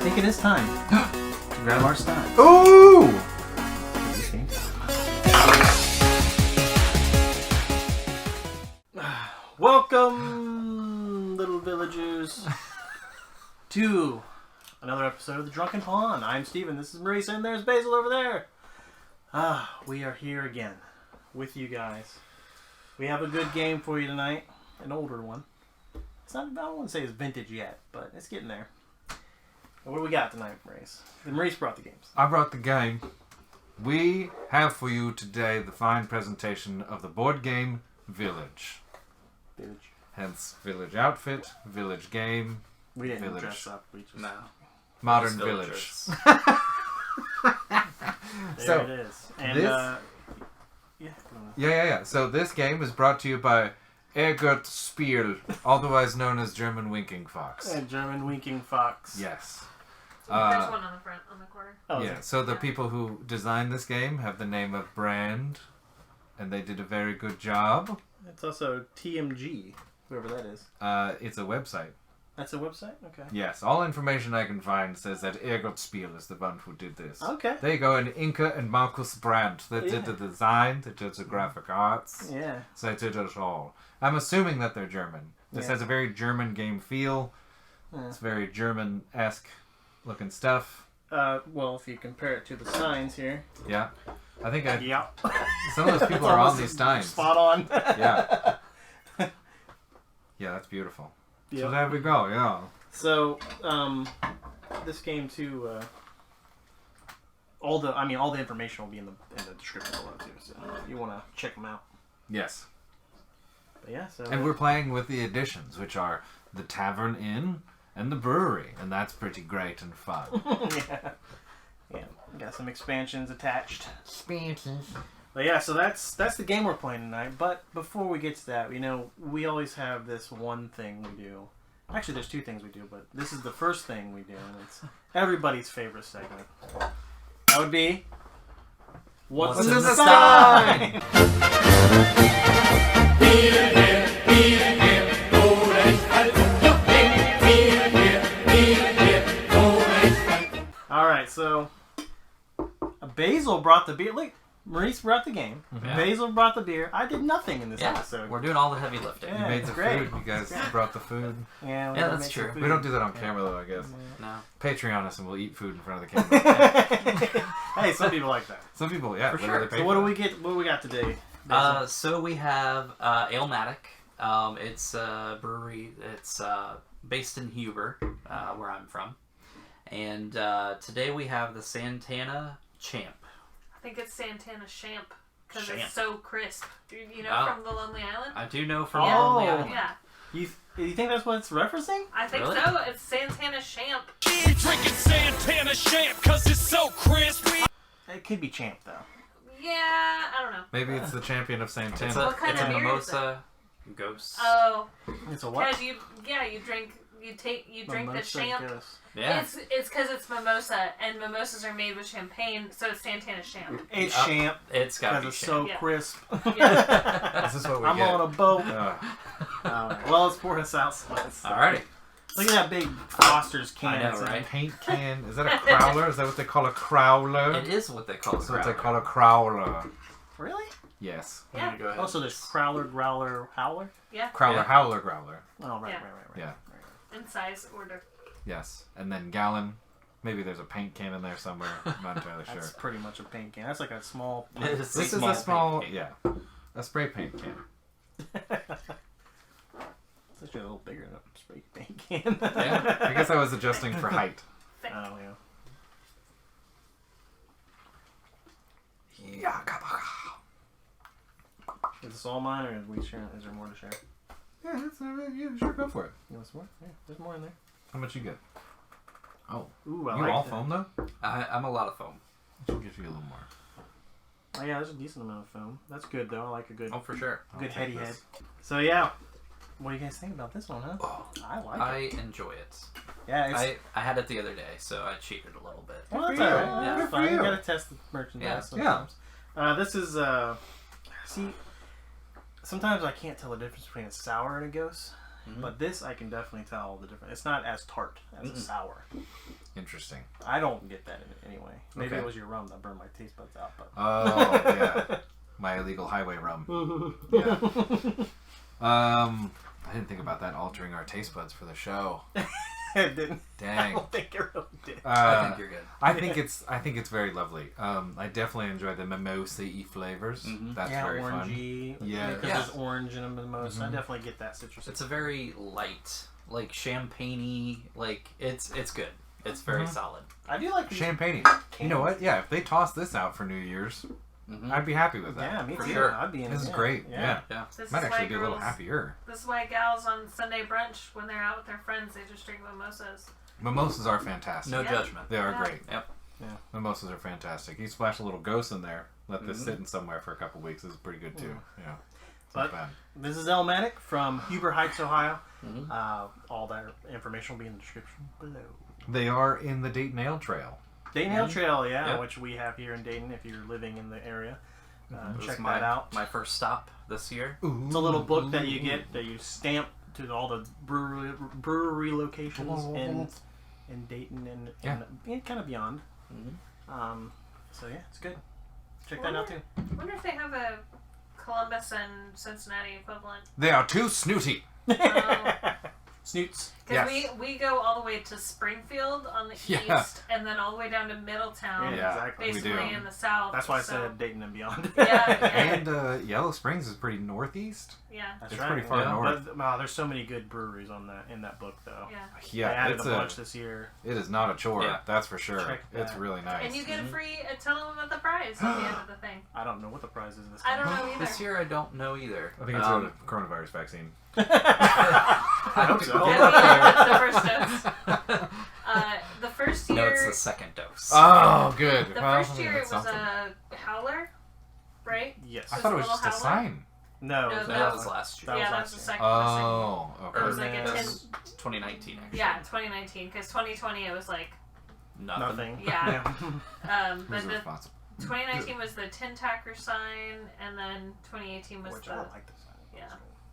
think it is time to grab our Stein. Ooh! Welcome, little villagers, to another episode of the Drunken Pawn. I'm Stephen, this is Maurice, and there's Basile over there. We are here again with you guys. We have a good game for you tonight, an older one. It's not, I don't want to say it's vintage yet, but it's getting there. What do we got tonight, Maurice? Maurice brought the games. I brought the game. We have for you today the fine presentation of the board game Village. Village. Hence, Village outfit, Village game, We didn't Village. dress up. We just... No. Modern Just Village. There So, it is. And, this- yeah. Yeah. So this game is brought to you by Egert Spiel, otherwise known as German Winking Fox. And German winking fox. Yes. There's one on the front, on the corner. Oh, Yeah, so the people who designed this game have the name of Brand, and they did a very good job. It's also TMG, whoever that is. It's a website. That's a website? Okay. Yes, all information I can find says that Egert Spiel is the one who did this. Okay. There you go, and Inka and Markus Brandt. They did the design, they did the graphic arts. Yeah. So they did it all. I'm assuming that they're German. This has a very German game feel. Yeah. It's very German-esque looking stuff. Well, if you compare it to the signs here. Yeah. I think Yeah. some of those people are on these Steins. Spot on. Yeah. Yeah, that's beautiful. Yep. So there we go, yeah. So, this game too, all the information will be in the description below too, so you want to check them out. Yes. But yeah, so... And we're playing with the additions, which are the Tavern Inn and the Brewery, and that's pretty great and fun. yeah, got some expansions attached. Expansions. But yeah, so that's the game we're playing tonight. But before we get to that, we always have this one thing we do. Actually, there's two things we do, but this is the first thing we do, and it's everybody's favorite segment. That would be... What's in the Stein? Alright, so... Basile brought the beer. Look, Maurice brought the game. Yeah. Basile brought the beer. I did nothing in this episode. We're doing all the heavy lifting. Yeah. You made it's the great. food. You guys brought the food. Yeah, Yeah, that's true. We don't do that on camera, though, I guess. No. Patreon us and we'll eat food in front of the camera. Hey, some people like that. Some people, yeah. For literally sure. pay So what for do we it. get? What do we got today? Basile? So we have Alematic. It's a brewery. It's based in Huber, where I'm from. And today we have the Santana Champ. I think it's Santana Champ because Champ. it's so crisp. You know, Oh. from the Lonely Island. I do know from Oh. Lonely Island. Yeah, You think that's what it's referencing? I think Really? so. It's Santana Champ. We drinking Santana Champ cause it's so crispy. It could be Champ though. Yeah, I don't know. Maybe it's the champion of Santana. It's What kind it's of a beer is mimosa ghost. Oh, It's a what? because you drink the Mimosa champ. Ghost. Yeah. It's because it's mimosa, and mimosas are made with champagne, so it's Santana Champ. It's Uh, Champ It's got to because be it's Champ. so Yeah. crisp. Yeah. This is what we I'm get. on a boat. Well, let's pour us out. Alrighty. Look at that big Foster's can. I know, It's in- right? Paint can. Is that a crowler? Is that what they call a crowler? It is what they call That's a what they crowler. call a crowler. Really? Yes. I'm gonna go ahead. Also, there's Crowler, Growler, Howler. Yeah. Crowler, Yeah. howler, growler. Oh, right, Yeah. right. Yeah. In size order. Yes. And then gallon. Maybe there's a paint can in there somewhere. I'm not entirely sure. That's pretty much a paint can. That's like a small. It is This is small a small, paint yeah, a spray paint can. It's actually a little bigger than a spray paint can. Yeah, I guess I was adjusting for height. Thick. Oh yeah. Is this all mine, or is we share? Is there more to share? Yeah, that's, you sure go for it. You want some more? Yeah, there's more in there. How much you get? Oh, Ooh, I you like all that. foam though? I'm a lot of foam. I should get you a little more. Oh yeah, there's a decent amount of foam. That's good though. I like a good, Oh, for sure. good I'll heady take head. this. So yeah, what do you guys think about this one, huh? Oh, I like I it. enjoy it. Yeah, it's. I had it the other day, so I cheated a little bit. Well, that's Good for alright. you. Yeah, Yeah. that's Good for fine. You you. gotta test the merchandise Yeah. sometimes. This is see, sometimes I can't tell the difference between a sour and a gose. But this, I can definitely tell the difference. It's not as tart as a sour. Interesting. I don't get that in it anyway. Maybe Okay. it was your rum that burned my taste buds out. But Oh, yeah. My illegal highway rum. Yeah. I didn't think about that altering our taste buds for the show. it didn't. I Dang. don't think it really did. I think you're good. I think it's very lovely. I definitely enjoy the mimosa-y flavors. That's very fun. orangey. Yeah. Because Yeah. there's orange in a mimosa. I definitely get that citrus. It's a very light, like champagne-y, like it's good. It's very solid. I do like these Champagne. You know what? Yeah, if they toss this out for New Year's, I'd be happy with that. Yeah, me For too. sure. I'd be in This is yeah. great. Yeah. Yeah. This Might is actually why be a little girls- happier. This is why gals on Sunday brunch, when they're out with their friends, they just drink mimosas. Mimosas are fantastic. No Yeah. judgment. They are Yeah. great. Yep. Mimosas are fantastic. You splash a little ghost in there, let this sit in somewhere for a couple weeks. This is pretty good too. Yeah. It's not But bad. this is Elmatic from Huber Heights, Ohio. All that information will be in the description below. They are in the Dayton Ale Trail. Dayton Hill Trail, yeah, Yep. which we have here in Dayton if you're living in the area. It was Check my, that out. My first stop this year. It's a little book that you get that you stamp to all the brewery locations in Dayton and kind of beyond. So yeah, it's good. Check that out too. I wonder if they have a Columbus and Cincinnati equivalent. They are too snooty. Snoots. Because Yes. we go all the way to Springfield on the Yeah. east, and then all the way down to Middletown, Yeah, exactly. we basically do. in the south. That's why I so, said Dayton and beyond. Yeah, And Yellow Springs is pretty northeast. yeah. That's It's right. pretty far yeah. north. But, wow, there's so many good breweries on that in that book though. Yeah. They Yeah, added it's a bunch this year. it is not a chore. Yeah. That's for sure. Check It's that. really nice. And you get a free, tell them about the prize at the end of the thing. I don't know what the prize is this I time. don't know either. This year I don't know either. I think it's a coronavirus vaccine. I hope so. Get Yeah, up there. the first dose. The first No, year, it's the second dose. Oh, good. the Well, first year it that's was something. a howler, right? Yes. I thought it was little just a howler? sign. No. No, that that was last year. That was Yeah, that last was the year. second. Oh, It okay. was like a And 10. then- 2019 actually. Yeah, 2019, because 2020 it was like, Nothing. Yeah. Who's but the responsible? 2019 was the tin tacker sign, and then 2018 was Which the I like this. yeah.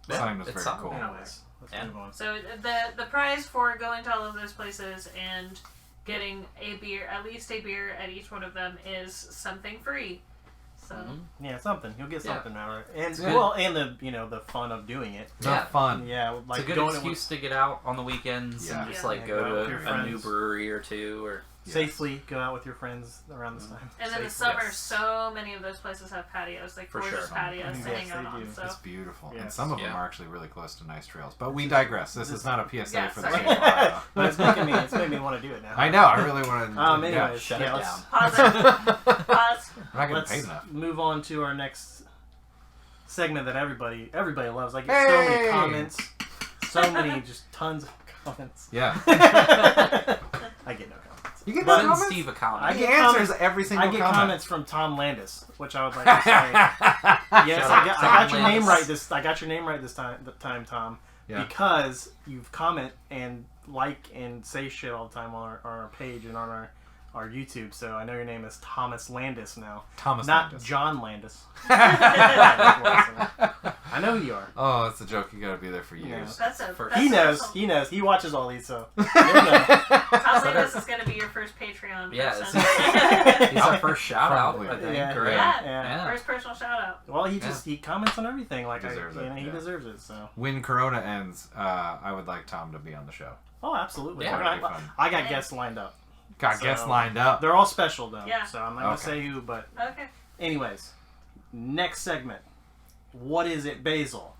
The sign was it's very something. cool. Anyways, let's Yeah. move on. So the prize for going to all of those places and getting a beer, at least a beer at each one of them, is something free. So Yeah, something. You'll get Yeah. something out of it. And good. well, and the fun of doing it. The Yeah. fun. Yeah, It's like a good going excuse to get out on the weekends Yeah. and just Yeah. like Yeah, go go out with your to a new friends. brewery or two or safely go out with your friends around this time. and in the Safely. summer, yes. so many of those places have patios, like For gorgeous sure. patios to Yes, hang they out on. do. So It's beautiful. And Yes. some of them Yeah. are actually really close to nice trails. But we digress. This is not a PSA Yeah, for the sorry. state of Ohio. But it's making me want to do it now. I know. I really want to. Anyways, shut yeah, it let's, down. pause it. Pause. I'm not getting let's paid enough. move on to our next segment that everybody loves. I get so many Hey! comments, so many, just tons of comments. Yeah. I get no comments. You get But- no send comments? Steve a comment. I He get answers comments- every single I get comment. comments from Tom Landis, which I would like to say. Yes, Shout I out got Tom your name Landis. right this. I got your name right this time, Tom. Yeah. Because you've comment and like and say shit all the time on our page and on our YouTube. So I know your name is Thomas Landis now, Thomas not Landis. John Landis. I know who you are. Oh, it's a joke. You got to be there for years. That's a. First. That's He knows. awesome. He knows. He watches all these, so you'll know. Tom Landis is going to be your first Patreon Yeah, person. He's our first shout out, Probably. I think. Yeah. Correct? Yeah. Yeah. First personal shout out. Well, he comments on everything. Like Deserves it, he yeah. deserves it. So. When Corona ends, I would like Tom to be on the show. Oh, absolutely. Yeah, that'd be fun. I got guests lined up. Got So- guests lined up. They're all special though. Yeah. So I'm not gonna Okay. say who, but Okay. anyways, next segment. What is it, Basil?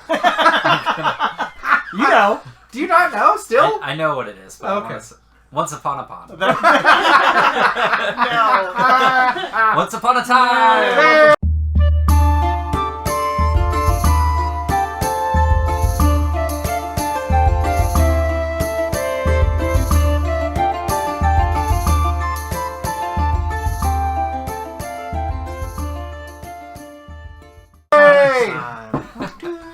You know. Do you not know still? I know what it is, but Okay. Once upon a pond. No. Once upon a time!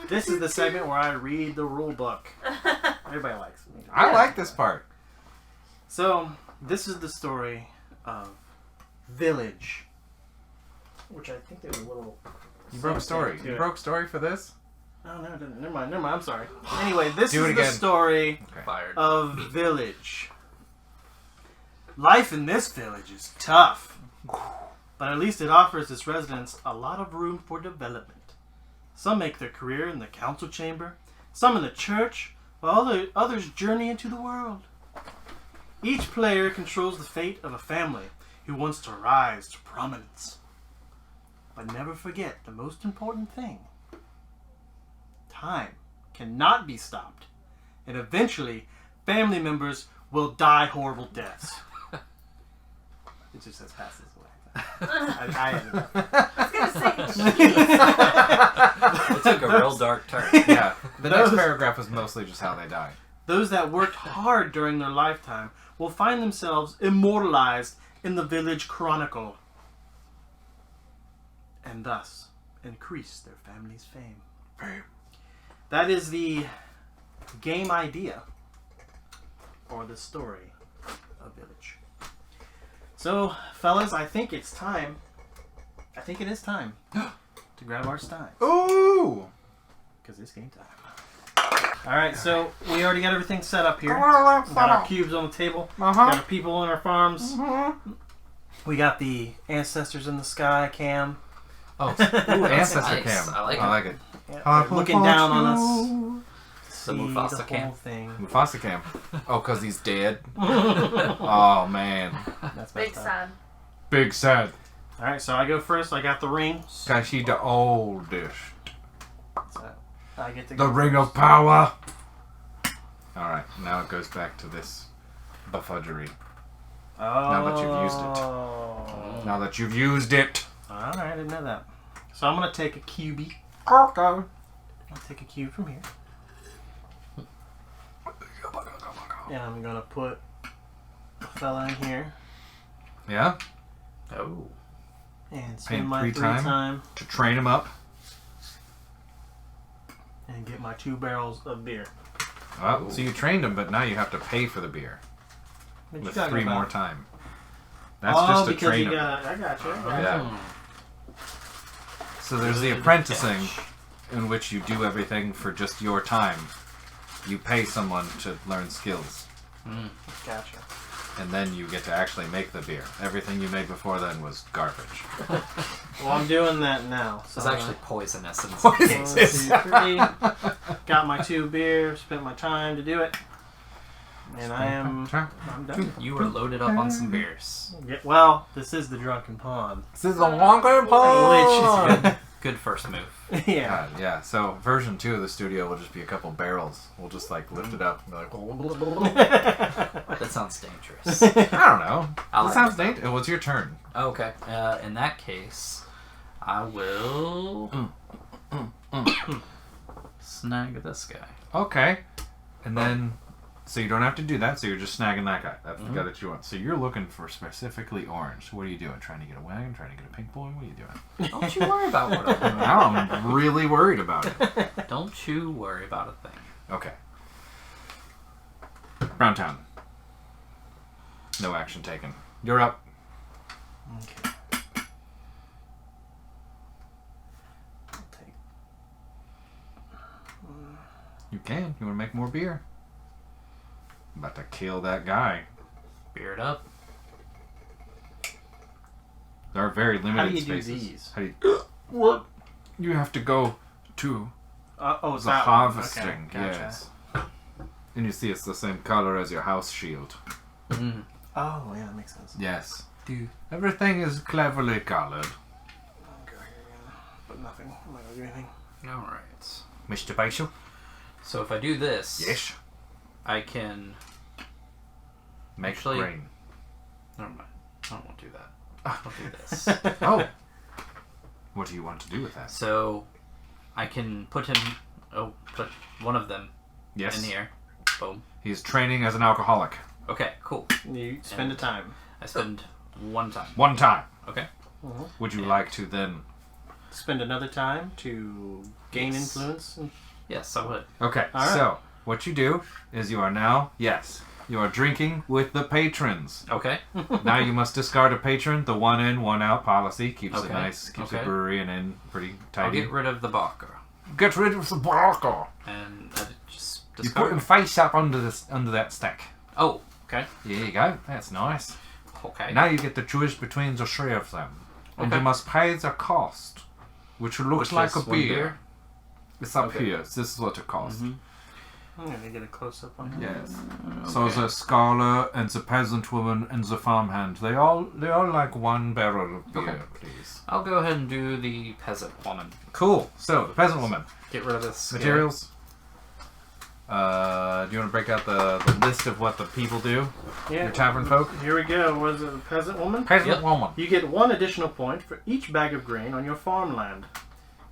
This is the segment where I read the rule book. Everybody likes me. I like this part. So, this is the story of Village. Which I think they were a little... You broke story. to You it. broke story for this? Oh no, never mind. I'm sorry. Anyway, this Do it is the again. story Fired. of Village. Life in this village is tough, but at least it offers its residents a lot of room for development. Some make their career in the council chamber, some in the church, while others journey into the world. Each player controls the fate of a family who wants to rise to prominence. But never forget the most important thing. Time cannot be stopped, and eventually family members will die horrible deaths. It just says passes away. I ended up. I was gonna say, It took a real dark turn. Yeah. The next paragraph was mostly just how they die. Those that worked hard during their lifetime will find themselves immortalized in the village chronicle, and thus increase their family's fame. That is the game idea, or the story of Village. So, fellas, I think it's time. I think it is time to grab our Steins. Ooh! Because it's game time. Alright, so we already got everything set up here. We got our cubes on the table. Got our people on our farms. We got the ancestors in the sky cam. Oh, ooh, ancestor nice. cam. I like I it. like it. Yeah, they're looking down on us. The Mufasa the cam. whole thing. Mufasa cam. Oh, because he's dead? Oh, man. That's big messed up. sad. Big sad. Alright, so I go first. I got the ring. Cause she the oldest. So I get to The go ring first. of power. Alright, now it goes back to this buffoogery. Oh. Now that you've used it. Now that you've used it. Alright, I didn't know that. So I'm going to take a cubie. I'll take a cube from here. And I'm going to put a fella in here. Yeah? Oh. And spend Paint my three three time. time To train him up. and get my 2 barrels of beer. Well, so you trained him, but now you have to pay for the beer. What you With talking 3 about? more time. That's Oh, just to because train you him. got. I got you. Yeah. So there's the Good apprenticing, catch. in which you do everything for just your time. You pay someone to learn skills, Gotcha. and then you get to actually make the beer. Everything you made before then was garbage. Well, I'm doing that now. So It's actually poisonous. And One, 2, 3. Got my 2 beer. Spent my time to do it. And I'm done. you were loaded up on some beers. Yeah, well, this is the Drunken Pawn. This is a Drunken Pawn! Which is good. Good first move. Yeah. Yeah, so version 2 of the studio will just be a couple barrels. We'll just like lift it up and be like, That sounds dangerous. I don't know. I That like sounds dangerous. It was your turn. Okay. In that case, I will snag this guy. Okay. And then, so you don't have to do that, so you're just snagging that guy. That's the guy that you want. So you're looking for specifically orange. What are you doing? Trying to get a wagon? Trying to get a pink boy? What are you doing? Don't you worry about what I'm Now I'm really worried about it. Don't you worry about a thing. Okay. Brown Town. No action taken. You're up. Okay. I'll take. You can. You want to make more beer? I'm about to kill that guy. Beard up. There are very limited How do you spaces. do these? How do you... What? You have to go to Oh, it's the that one. harvesting. Okay, gotcha. Yes. And you see it's the same color as your house shield. Mm. Oh, yeah, that makes sense. Yes. Everything is cleverly colored. Okay, but nothing. I'm not gonna do anything. All right. Mr. Basile? So if I do this, Yes. I can. Make Actually- rain. Never mind. I don't want to do that. I'll do this. Oh. What do you want to do with that? So I can put him. Oh, put one of them Yes. in here. Boom. He's training as an alcoholic. Okay, cool. You spend a time. I spend one time. One time. Okay. Would you like to then... Spend another time to gain Yes. influence. Yes, I would. Okay, All right. so what you do is you are now... Yes. You are drinking with the patrons. Okay. Now you must discard a patron. The one in, one out policy keeps it Okay. nice. Keeps the Okay. brewery and inn pretty I'll tidy. get rid of the Baka. Get rid of the blocker. And just You discard. put him face up under that stack. Oh, okay. There you go. That's nice. Okay. Now you get the choice between the three of them. And Okay. you must pay the cost, which looks Which like is a one beer. beer? It's up Okay. here. This is what it costs. I'm gonna get a close up on him. Yes. So the scholar and the peasant woman and the farmhand, they all like one barrel of beer, Okay. please. I'll go ahead and do the peasant woman. Cool. So the peasant woman. Get rid of this. Materials. Do you want to break out the list of what the people do? Yeah. Your tavern folk? Here we go. Was it a peasant woman? Peasant Yep. woman. You get 1 additional point for each bag of grain on your farmland.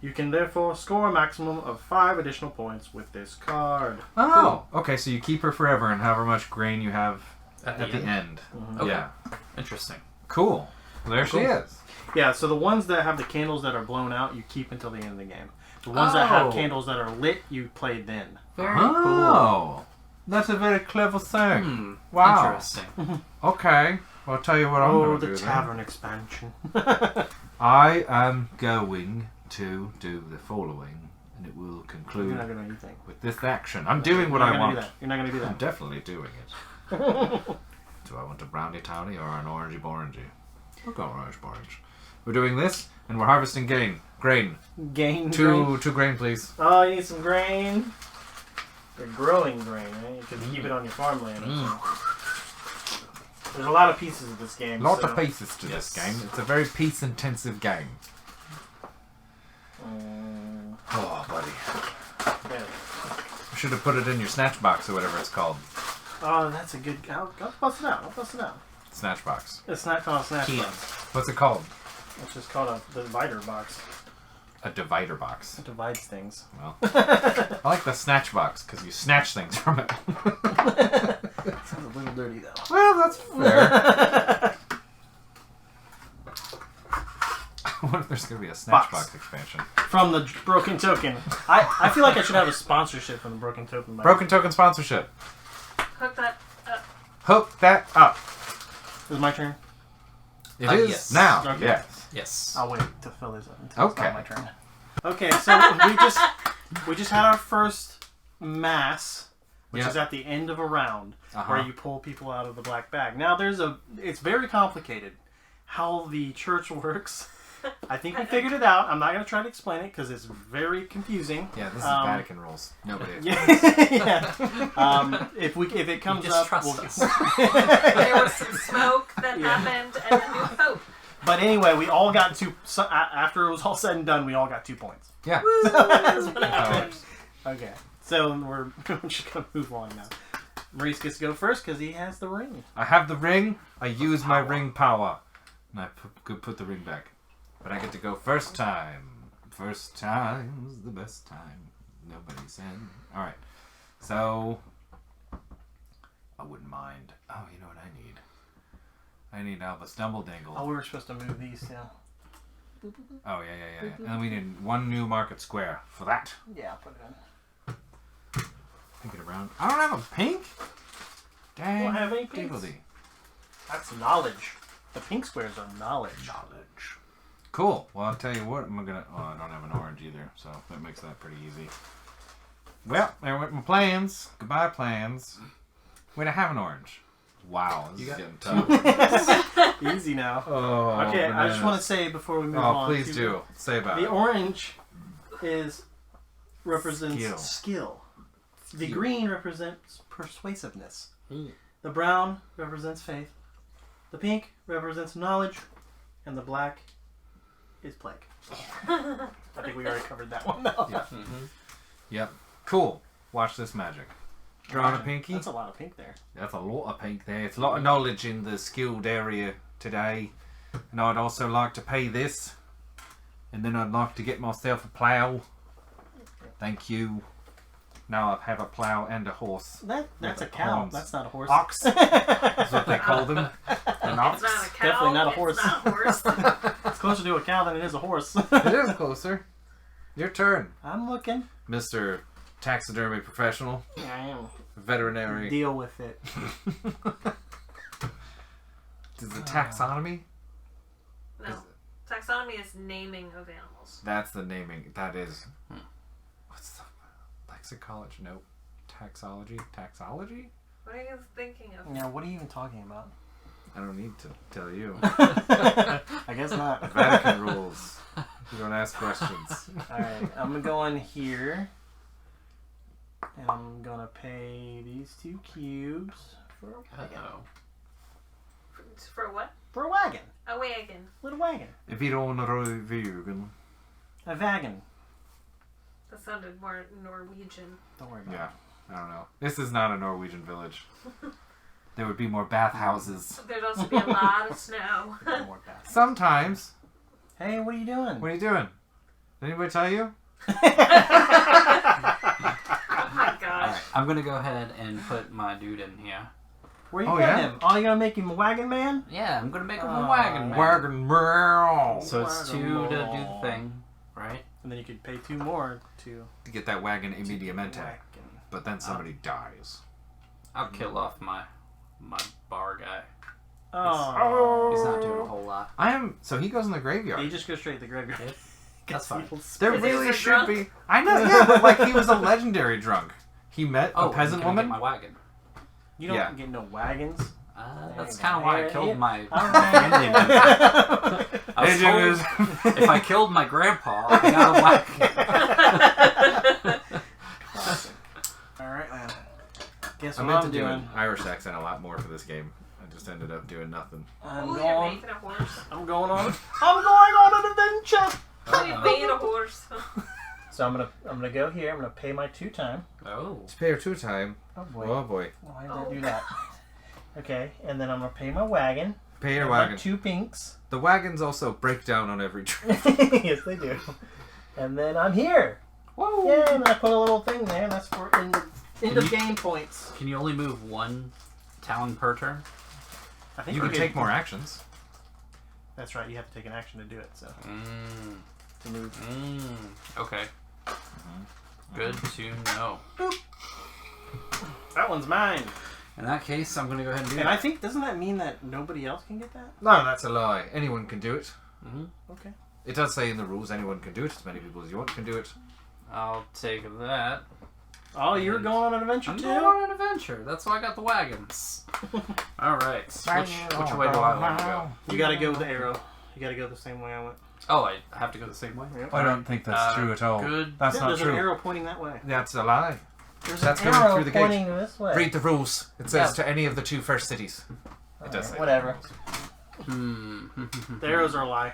You can therefore score a maximum of 5 additional points with this card. Oh, okay. So you keep her forever, and however much grain you have At at the end. Okay. Yeah. Interesting. Cool. Well, there she Cool. is. Yeah, so the ones that have the candles that are blown out, you keep until the end of the game. The ones that have Oh. candles that are lit, you play then. Very Oh, that's a very clever thing. cool. Wow. Interesting. Okay. Well, I'll tell you what I'm Oh, going to the do then. tavern expansion. I am going to do the following, and it will You're conclude not gonna do anything. with this action. I'm doing what You're I not gonna want. do that. You're not gonna do I'm that. definitely doing it. Do I want a brownie townie or an orangey borangey? We'll go orange orange. We're doing this, and we're harvesting grain. Grain. Gain grain. Two grain, please. Oh, you need some grain. You're growing grain, right? You can keep it on your farmland. There's a lot of pieces of this game. Lot so, of pieces to this Yes. game. It's a very piece-intensive game. Oh, buddy. yeah. I should have put it in your snatch box or whatever it's called. Oh, that's a good. I'll bust it out. I'll bust it out. Snatch box. It's not called a snatch Key. box. What's it called? It's just called a divider box. A divider box. It divides things. Well, I like the snatch box because you snatch things from it. Sounds a little dirty though. Well, that's fair. What if there's going to be a snatch Box. box expansion? From the Broken Token. I feel like I should have a sponsorship from the Broken Token. Broken Token sponsorship. Hook that up. Hook that up. Is it my turn? It is yes. now. Okay. Yes. Yes. I'll wait to fill this up until it's Okay. not my turn. Okay, so we just had our first mass, which Yeah. is at the end of a round, Uh-huh. where you pull people out of the black bag. Now it's very complicated how the church works. I think we figured it out. I'm not going to try to explain it because it's very confusing. Yeah, this is Vatican rules. Nobody. Yeah. If it comes up, distrust us. There was some smoke that happened, and then new hope. But anyway, we all got after it was all said and done, we all got 2 points. Yeah. That's what happened. Okay, so we're just gonna move on now. Maurice gets to go first because he has the ring. I have the ring. I use my ring power, and I put the ring back. But I get to go first time. First time's the best time. Nobody said. All right. So I wouldn't mind. Oh, you know what I need? I need Albus Dumbledingle. Oh, we were supposed to move these now. Oh, yeah. And we need one new market square for that. Yeah, put it in. Think it around. I don't have a pink? Dang. Don't have any pinks. Diggity. That's knowledge. The pink squares are knowledge. Cool. Well, I'll tell you what. I don't have an orange either, so that makes that pretty easy. Well, there went my plans. Goodbye, plans. Wait, I have an orange. Wow, this is getting tough. Easy now. Oh, Okay, I just bananas. want to say before we move Oh, on. please do. Say about The it. orange represents Skill. skill. The green represents persuasiveness. Mm. The brown represents faith. The pink represents knowledge. And the black is plague. I think we already covered that one though. Yeah. Yep. Cool. Watch this magic. Drawing a pinky. That's a lot of pink there. That's a lot of pink there. It's a lot of knowledge in the skilled area today. And I'd also like to pay this. And then I'd like to get myself a plough. Thank you. Now I have a plough and a horse. That's a the cow. horns. That's not a horse. Ox. That's what they call them. An ox. It's not a cow. Definitely not a horse. It's not a horse. It's closer to a cow than it is a horse. It is closer. Your turn, I'm looking. Mr. Taxidermy Professional. Yeah, I am. Veterinary. Deal with it. Is it taxonomy? No. Taxonomy is naming of animals. That's the naming. That is. Taxicology? No. Taxology? Taxology? What are you thinking of? Yeah, what are you even talking about? I don't need to tell you. I guess not. Vatican rules. You don't ask questions. Alright, I'm gonna go in here. And I'm gonna pay these 2 cubes for a wagon. Uh-oh. For what? For a wagon. A wagon. Little wagon. If you don't know vegan. A wagon. That sounded more Norwegian. Don't worry about Yeah, I don't know. This is not a Norwegian village. There would be more bathhouses. There'd also be a lot of snow. it. Don't worry about it. Sometimes. Hey, what are you doing? What are you doing? Did anybody tell you? Oh my Alright, gosh. I'm gonna go ahead and put my dude in here. Where are you Oh, putting yeah? him? Oh, you gonna make him a wagon man? Yeah, I'm gonna make him a Oh, wagon man. Wagon wheel. So it's 2 to do the thing, right? And then you could pay 2 more to To get that wagon immediamente. wagon. But then somebody dies. I'll kill off my bar guy. Oh. He's not doing a whole lot. So he goes in the He graveyard. just goes straight to the graveyard. That's fine. There Is he really a should drunk? be. I know, yeah, but like he was a legendary drunk. He met Oh, a peasant I'm gonna woman. get my wagon. You don't Yeah. get no wagons. That's kind of why I killed my Alright. family member. I was told if I killed my grandpa, I got a wagon. Alright, man. Guess I what meant I'm to do doing? an Irish accent a lot more for this game. I just ended up doing nothing. I'm Ooh, you're going. making a horse. I'm going on. I'm going on an adventure. You made a horse. So I'm gonna go here. I'm gonna pay my 2 time. Oh. To pay her 2 time. Oh boy. Oh boy. Why did I do that? Okay, and then I'm gonna pay my wagon. Pay your And my wagon. 2 pinks. The wagons also break down on every trip. Yes, they do. And then I'm here. Whoa. Yeah, and I put a little thing there, and that's for end of game points. Can you only move 1 town per turn? I think You can take more actions. That's right. You have to take an action to do it. So Mm. to move. Okay. Good to know. That one's mine. In that case, I'm gonna go ahead and do And that. I think doesn't that mean that nobody else can get that? No, that's a lie. Anyone can do it. Okay. It does say in the rules anyone can do it. As many people as you want can do it. I'll take that. Oh, you're And going on an adventure I'm too? going on an adventure. That's why I got the wagons. All right. Which way do I want to go? You gotta go with the arrow. You gotta go the same way I went. Oh, I have to go the same way. Yep. I don't think that's true at all. Good. That's Yeah, not there's true. an arrow pointing that way. That's a lie. There's That's an going arrow through the gate. pointing this way. Read the rules. It says to any of the 2 first cities. It does say. Whatever. Hmm. The arrows are a lie.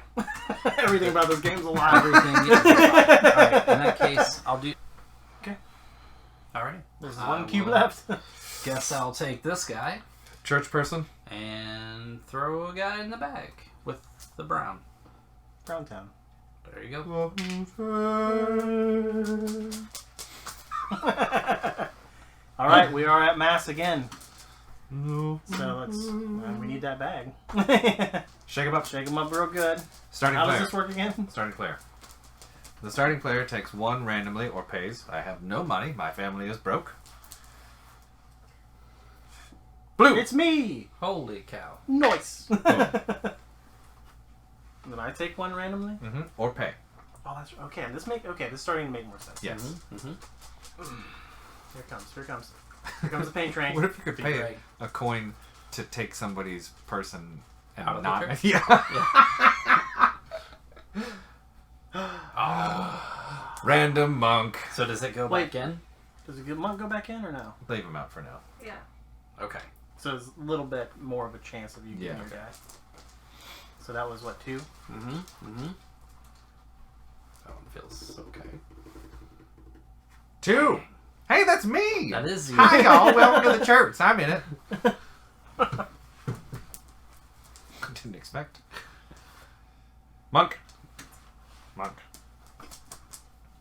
Everything about this game's a lie. Everything is alright. In that case, I'll do. Okay. Alright. There's I 1 cube will- left. Guess I'll take this guy Church person. and throw a guy in the bag with the brown. Brown Town. There you go. All right, we are at mass again. So let's. We need that bag. Shake them up. Shake them up real good. Starting How player. does this work again? Starting player. The starting player takes 1 randomly or pays. I have no money. My family is broke. Blue. It's me. Holy cow. Nice. Then I take 1 randomly. Or pay. Oh, that's okay. This is starting to make more sense. Yes. Mm-hmm. Here it comes. Here it comes. Here comes the paint train. What if you could Be pay great. a coin to take somebody's person and Out of the not? church? Yeah. Random monk. So does it go Wait. back in? Does the monk go back in or no? Leave him out for now. Yeah. Okay. So it's a little bit more of a chance of you getting your okay. guy. So that was what, 2? That one feels okay. 2. Hey, that's me. That is you. Hi, y'all. Welcome to the church. I'm in it. Didn't expect. Monk.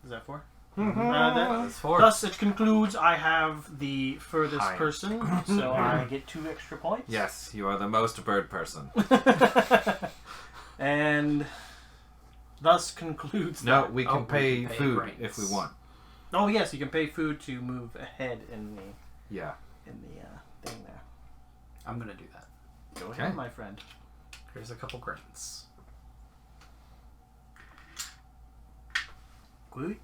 Is that 4? That's 4. Thus, it concludes I have the furthest Hi. person, so I get 2 extra points. Yes, you are the most bird person. And thus concludes. No, that. we can Oh, we pay can pay food brains. if we want. Oh yes, you can pay food to move ahead in the Yeah. thing there. I'm gonna do that. Go Okay. ahead, my friend. Here's a couple grains. Good.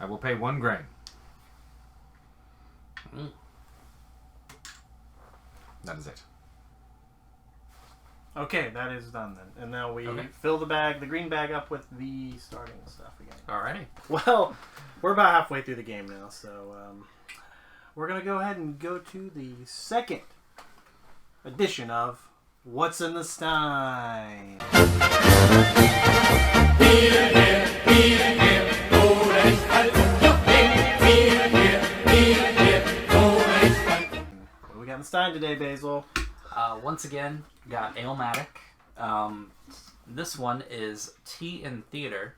I will pay 1 grain. That is it. Okay, that is done then. And now we Okay. fill the green bag up with the starting stuff again. Alrighty. Well, we're about halfway through the game now, so we're going to go ahead and go to the second edition of What's in the Stein? What do we got in the Stein today, Basil? Once again, got Alematic. This one is Tea in Theater.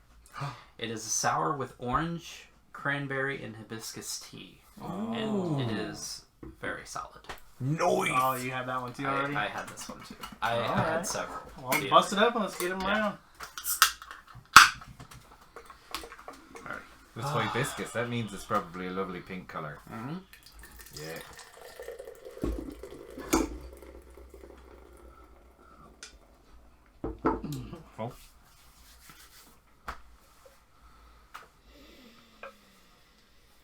It is a sour with orange, cranberry, and hibiscus tea. And it is very solid. Noise! Oh, you have that one too already? I had this one too. I Alright. had several. Well, Yeah. bust it open. Let's get them around. This hibiscus, that means it's probably a lovely pink color. Mm-hmm. Yeah. Oh.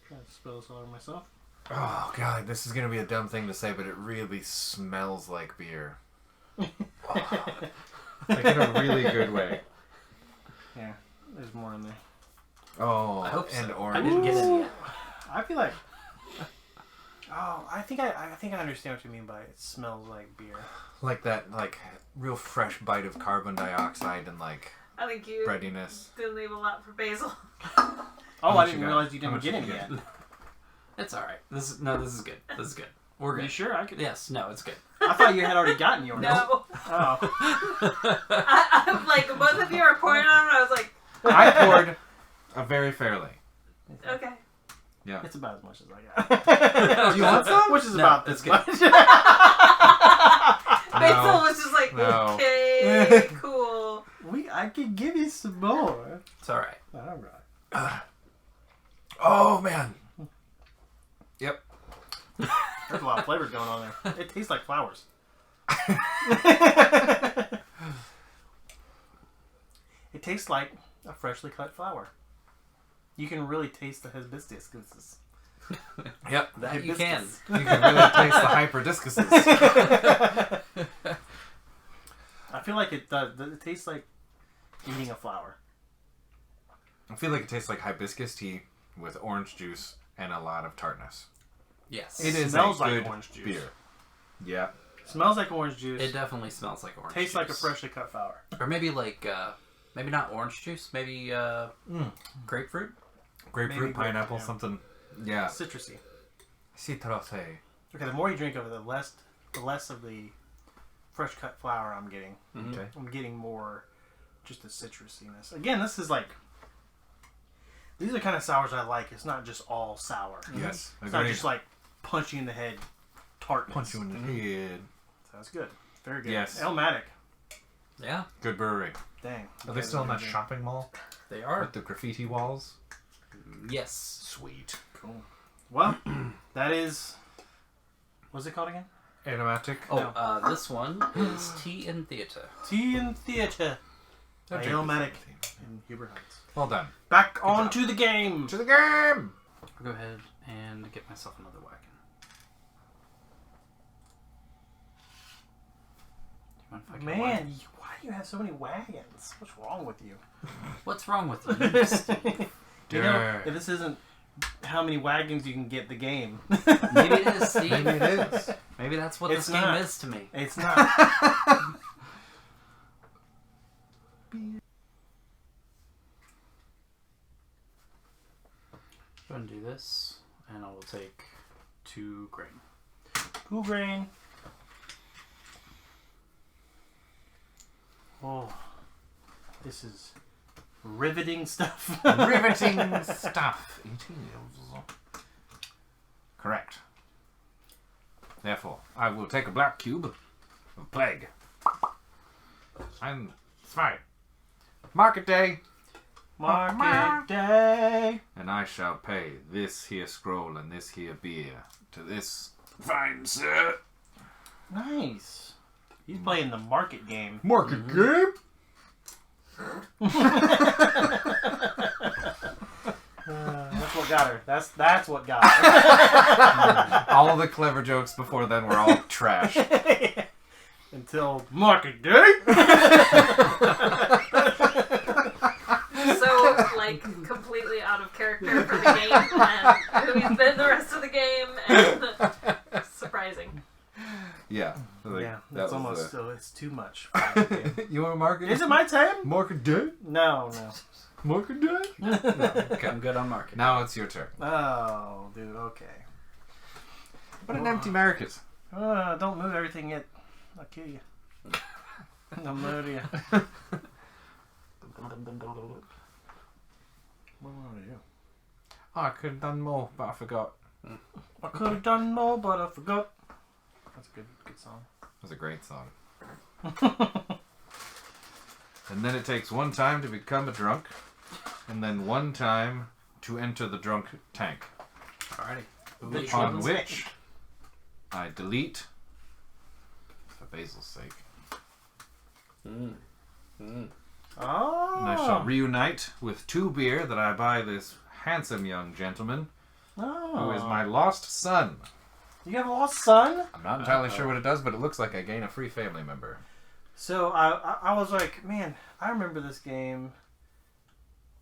Trying to spill this all over myself. Oh god, this is gonna be a dumb thing to say, but it really smells like beer. Like in a really good way. Yeah, there's more in there. Oh, I hope and so. orange. I didn't get any yet. I feel like. Oh, I think I understand what you mean by it smells like beer. Like that, like real fresh bite of carbon dioxide and like I think you breadiness. didn't leave a lot for Basil. Oh, How I much didn't you got? realize you How didn't much get did any you yet. get? It's alright. This is good. This is good. We're Are good. you sure? I could. Yes, no, it's good. I thought you had already gotten yours. No. Oh. I'm like, both of you are pouring on it. I was like, I poured very fairly. okay. Yeah. It's about as much as I got. Do you want some? Which is No, about it's this good. much. Basil was just like, No. okay, cool. I could give you some more. It's alright. All right. Oh man. Yep. There's a lot of flavors going on there. It tastes like flowers. It tastes like a freshly cut flower. You can really taste the hibiscus. Yep. That you can. You can really taste the hyperdiscuses. I feel like it does. It tastes like eating a flower. I feel like it tastes like hibiscus tea with orange juice and a lot of tartness. Yes. It is Smells a like good orange juice. beer. Yeah. Smells like orange juice. It definitely smells like orange Tastes juice. like a freshly cut flower. Or maybe like, maybe not orange juice, maybe grapefruit? Grapefruit, Maybe pineapple, yeah. something. Yeah. Citrusy. Citrose. Okay, the more you drink of it, the less of the fresh cut flower I'm getting. Okay. I'm getting more just the citrusiness. Again, this is like these are the kind of sours I like. It's not just all sour. Yes. It's not just like punch you in the head tartness. punch you in the head. So that's good. Very good. Yes. Elmatic. Yeah, Good brewery. Dang. Are they still in that shopping mall they are. with the graffiti walls? Yes. Sweet. Cool. Well, that is. What's it called again? Animatic. Oh, this one is Tea in Theater. Tea and Theater. That By drink is Elmatic empty. in Huber Heights. Well done. Back on job. to the game. To the game! I'll go ahead and get myself another wagon. Do you mind if I get one? Man, why do you have so many wagons? What's wrong with you? What's wrong with you, Steve? You know, Yeah. if this isn't how many wagons you can get the game. Maybe it is, Steve. Maybe it is. Maybe that's what It's this game not. is to me. It's not. Go ahead and do this, and I will take 2 grain. Cool grain. Oh, this is riveting stuff. Riveting stuff. It is. Correct. Therefore, I will take a black cube of plague. And it's fine. Market day. Market day. And I shall pay this here scroll and this here beer to this fine sir. Nice. He's playing the market game. Market game? That's what got her. That's what got her. All the clever jokes before then were all trash. Until market day. So, like, completely out of character for the game, and who he's been the rest of the game, and surprising. Yeah. Like, Yeah, that that's was almost the- it's too much. You want to mark it? Is it my time? Market day? No. Market day? Okay, I'm good on market. Now it's your turn. Oh, dude. Okay. What an empty market. Don't move everything yet. I'll kill you. I'll murder you. What want to do? Oh, I could have done more, but I forgot. I could have done more, but I forgot. That's a good song. It was a great song. And then it takes one time to become a drunk, and then one time to enter the drunk tank. Alrighty. Upon which I delete, for Basil's sake, Oh. and I shall reunite with 2 beer that I buy this handsome young gentleman who is my lost son. You have a lost son? I'm not entirely sure what it does, but it looks like I gain a free family member. So I was like, man, I remember this game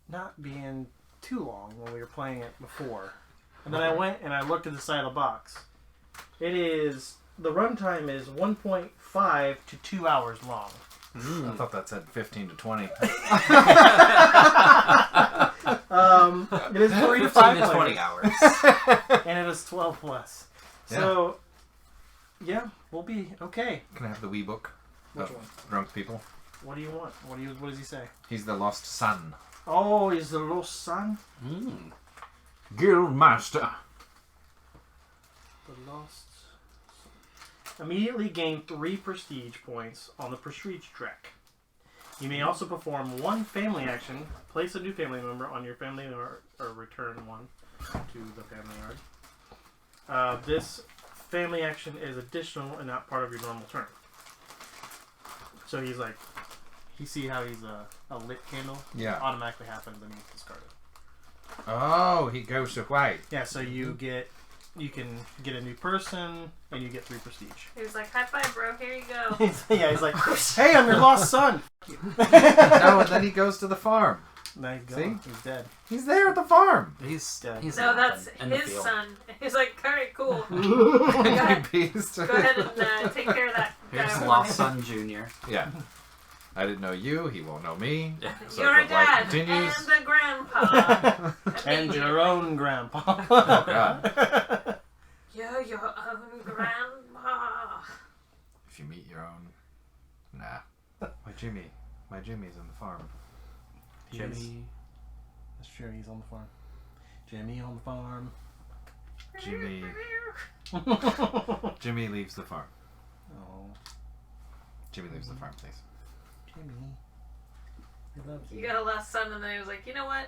not being too long when we were playing it before. And then I went and I looked at the side of the box. The runtime is 1.5 to 2 hours long. I thought that said 15 to 20. It is 3 to 5 15 to players, 20 hours. and it is 12 plus. Yeah. So, yeah, we'll be okay. Can I have the wee book Which of one? drunk people? What do you want? What does he say? He's the lost son. Oh, he's the lost son? Guildmaster. The lost son. Immediately gain 3 prestige points on the prestige track. You may also perform 1 family action, place a new family member on your family or return 1 to the family yard. This family action is additional and not part of your normal turn. So he's like, you see how he's a lit candle? Yeah. Automatically happens and he's discarded. Oh, he goes away. Yeah, so you can get a new person and you get 3 prestige. He was like, high five, bro, here you go. He's like, hey, I'm your lost son. No, and then he goes to the farm. There you go. See? He's dead. He's there at the farm. He's Dead. No, that's in the his field. son. He's like, alright, cool. And he pees to- Go ahead and take care of that guy. Here's for Lost me. Son Junior. Yeah. I didn't know you. He won't know me. So Your if life dad continues. and the grandpa. And your own grandpa. Oh God. You're your own grandpa. If you meet your own. Nah. My Jimmy's on the farm. Jimmy. That's true, he's on the farm. Jimmy on the farm. Jimmy leaves the farm. Oh, Jimmy leaves the farm, please. Jimmy. He loves You got a last son, and then he was like, you know what?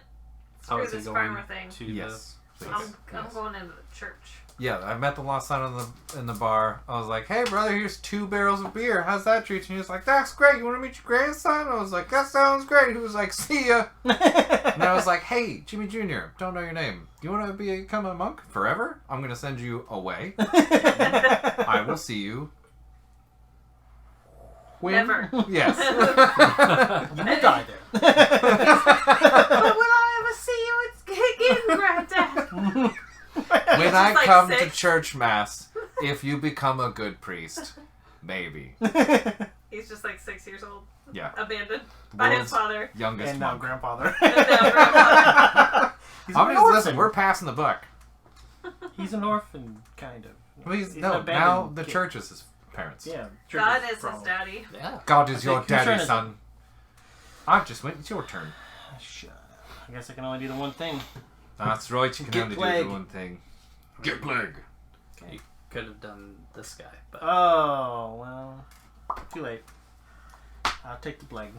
Oh, Screw is he this going farmer thing. to Yes. Please. I'm Yes. going into the church. Yeah, I met the lost son in the bar. I was like, "Hey, brother, here's 2 barrels of beer. How's that treat you?" And he was like, "That's great. You want to meet your grandson?" I was like, "That sounds great." He was like, "See ya." And I was like, "Hey, Jimmy Jr., don't know your name. Do you want to become a monk forever? I'm gonna send you away. I will see you." When? Never. Yes. You will die there. But will I ever see you again, Granddad? When I like come to 6. church mass, if you become a good priest, maybe. He's just like 6 years old, Yeah. abandoned by his World's father. youngest And now monk. grandfather. And now grandfather. He's I'm an just orphan. listen. We're passing the buck. He's an orphan, kind of. Well, He's an no, abandoned now the kid. church is his parents. Yeah. God is his problem. daddy. Yeah. God is your Whose turn daddy, is it? son. I just went. It's your turn. Shut up. I guess I can only do the one thing. That's right. You can Get only plague. do the one thing. Get plague. You could have done this guy, but Oh, well. Too late. I'll take the plague.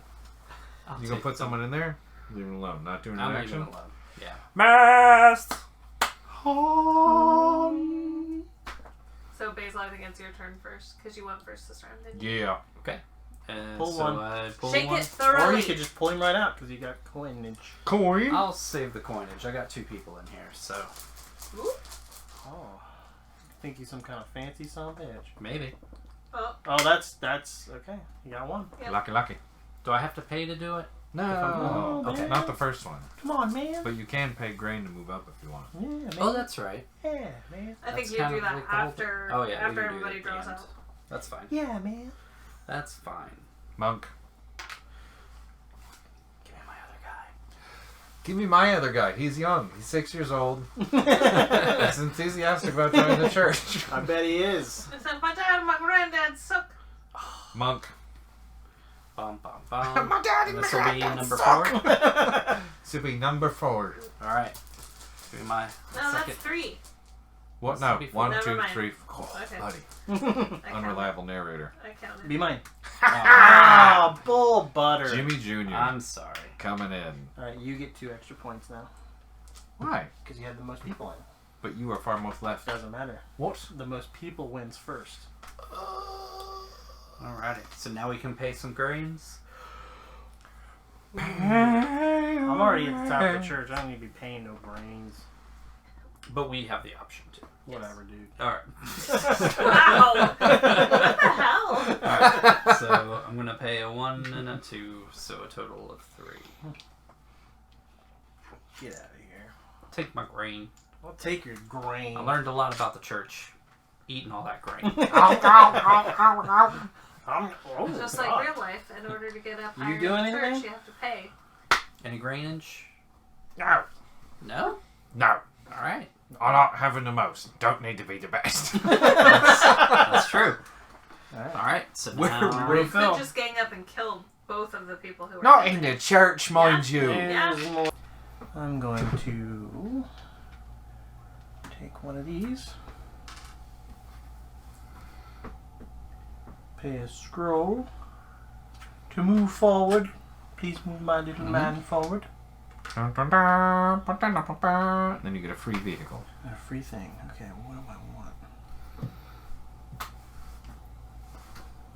I'll You gonna take put someone in there? Leave him alone. Not doing an I'm action. leaving it alone. Yeah. Mast. So, Basile, I think it's your turn first, because you went first this round, didn't you? Yeah. Okay. And Pull so one. I pull Shake one. it thoroughly. Or you could just pull him right out because you got coinage. Coin. I'll save the coinage. I got 2 people in here, so Ooh. Oh. Think he's some kind of fancy son of a bitch. maybe. Oh, Oh, that's okay. You got one. Yep. Lucky. Do I have to pay to do it? No. Okay. Not the first one. Come on, man. But you can pay grain to move up if you want. Yeah, man. Oh, that's right. Yeah, man. I think That's you kind do of that like the whole thing. after Oh, yeah, we after do everybody it at the draws end. out. That's fine. Yeah, man. That's fine. Monk. Give me my other guy. Give me my other guy. He's young. He's 6 years old. He's enthusiastic about joining the church. I bet he is. Listen, my dad and my granddad suck. Monk. Bum, bum, bum. My dad and This my will be granddad number suck. 4. This will be number 4. Alright. Give me my No, second. that's 3. What? This No. will be 4. 1, Never 2, mind. 3. Oh, Okay. buddy. I counted. Unreliable narrator. I counted. Be mine. Oh, Ah, bull butter. Jimmy Jr. I'm sorry. coming in. All right, you get 2 extra points now Why? because you had the most people in. But you are far most left. Doesn't matter. What? The most people wins first. Alrighty. So now we can pay some grains. I'm already at the top of the church. I don't need to be paying no brains. But we have the option to. Whatever, dude. Alright. Wow! What the hell? Alright. So I'm going to pay a 1 and a 2. So a total of 3. Get out of here. Take my grain. I'll take your grain. I learned a lot about the church. Eating all that grain. Just like real life, in order to get up higher You doing in the church, anything? you have to pay. Any grainage? No. No? No. Alright. I'm not having the most. Don't need to be the best. That's true. Alright. Alright. So Where now... we You could Phil. just gang up and kill both of the people who were Not there. in the church, mind you. There's more. I'm going to take one of these. Pay a scroll to move forward. Please move my little man forward. Then you get a free vehicle. A free thing. Okay, what do I want?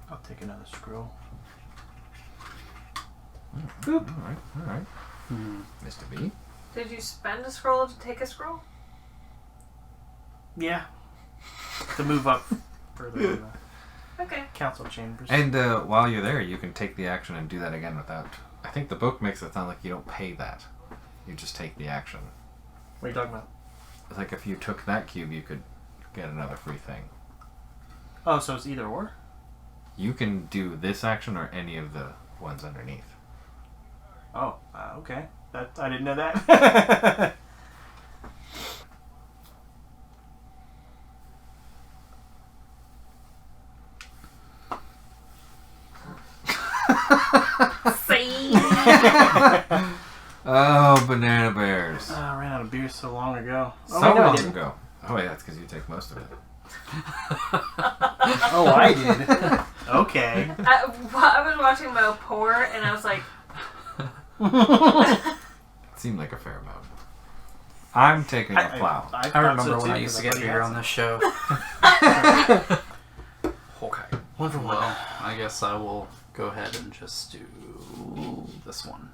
I'll take another scroll. Boop. Alright. Mr. B. Did you spend a scroll to take a scroll? Yeah. To move up further in the Okay. council chambers. And while you're there, you can take the action and do that again without... I think the book makes it sound like you don't pay that. You just take the action. What are you talking about? It's like if you took that cube, you could get another free thing. Oh, so it's either or? You can do this action or any of the ones underneath. Oh, okay. That I didn't know that. See? Oh, banana bears. I ran out of beer so long ago. So wait, no, I long didn't. ago. Oh, yeah, that's because you take most of it. Oh, I did. Okay. I was watching Mo pour, and I was like, It seemed like a fair amount. I'm taking a plow. I thought remember so when too, I used to 'cause get thought he beer had on this show. Okay. One for one. Well, I guess I will go ahead and just do this one.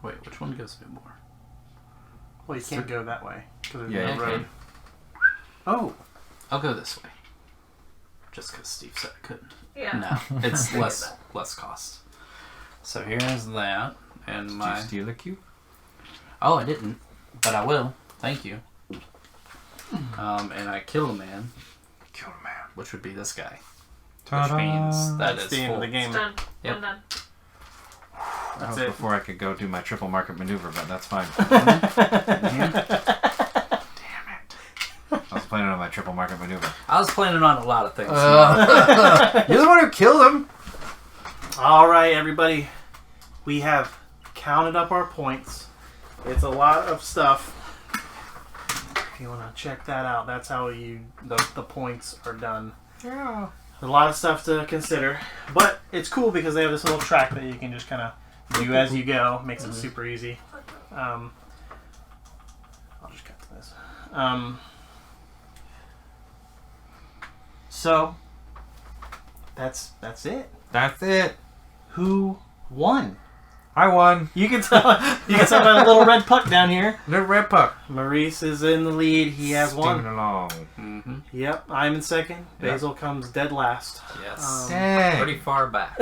Wait, which one gives me more? Well, you can't go that way because there's Yeah, no you road. can. Oh, I'll go this way. Just because Steve said I couldn't. yeah. No, it's less cost. So here's that, and Did my... you steal a cube? Oh, I didn't, but I will. Thank you. And I kill a man, Kill a man. which would be this guy. Ta-da. Which means that that's is the end full. of the game. It's done. Yep. I'm done. That That's was it. before I could go do my triple market maneuver, but that's fine. Mm-hmm. Damn it. I was planning on my triple market maneuver. I was planning on a lot of things. You're the one who killed him! All right, everybody. We have counted up our points. It's a lot of stuff. If you want to check that out, that's how the points are done. Yeah. A lot of stuff to consider, but it's cool because they have this little track that you can just kind of do as you go. Makes it super easy. I'll just cut to this. So that's it. That's it. Who won? I won. You can tell by the little red puck down here. The red puck. Maurice is in the lead. He has Steaming one. along. Mm-hmm. Yep, I'm in second. Yep. Basil comes dead last. Yes. Dang. Pretty far back.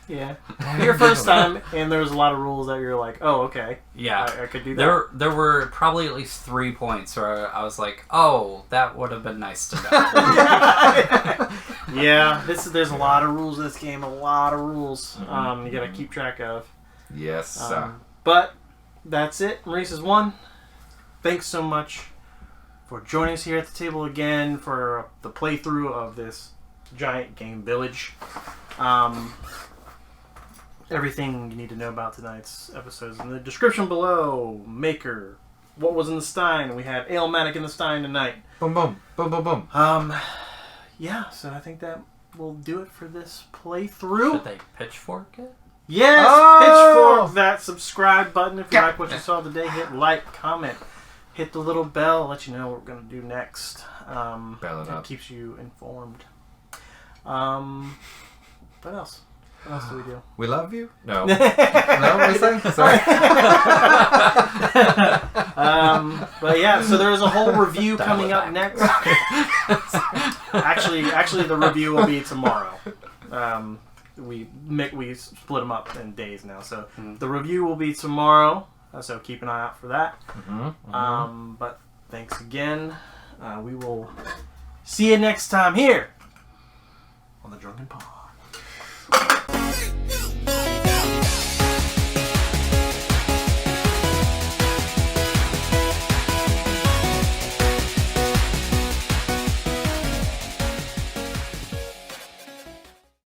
Yeah. Your first time, and there was a lot of rules that you're like, oh, okay. Yeah. I could do that. There were probably at least 3 points where I was like, oh, that would have been nice to know. Yeah, there's a lot of rules in this game. A lot of rules. You gotta keep track of. Yes. But that's it. Maurice has won. Thanks so much for joining us here at the table again for the playthrough of this giant game village. Everything you need to know about tonight's episode is in the description below. Maker, what was in the Stein? We have Ale-matic in the Stein tonight. Boom, boom, boom, boom, boom. Yeah, so I think that will do it for this playthrough. Should they pitchfork it? Yes, Oh! pitchfork that subscribe button if you like what you saw today. Hit like, comment, hit the little bell, let you know what we're going to do next. Bell it up. Keeps you informed. What else? What else do we do? We love you? No. No, what are you saying? Sorry. But yeah, so there's a whole review coming up next. Actually, the review will be tomorrow. We split them up in days now, so the review will be tomorrow. So keep an eye out for that. But thanks again. We will see you next time here on the Drunken Pawn.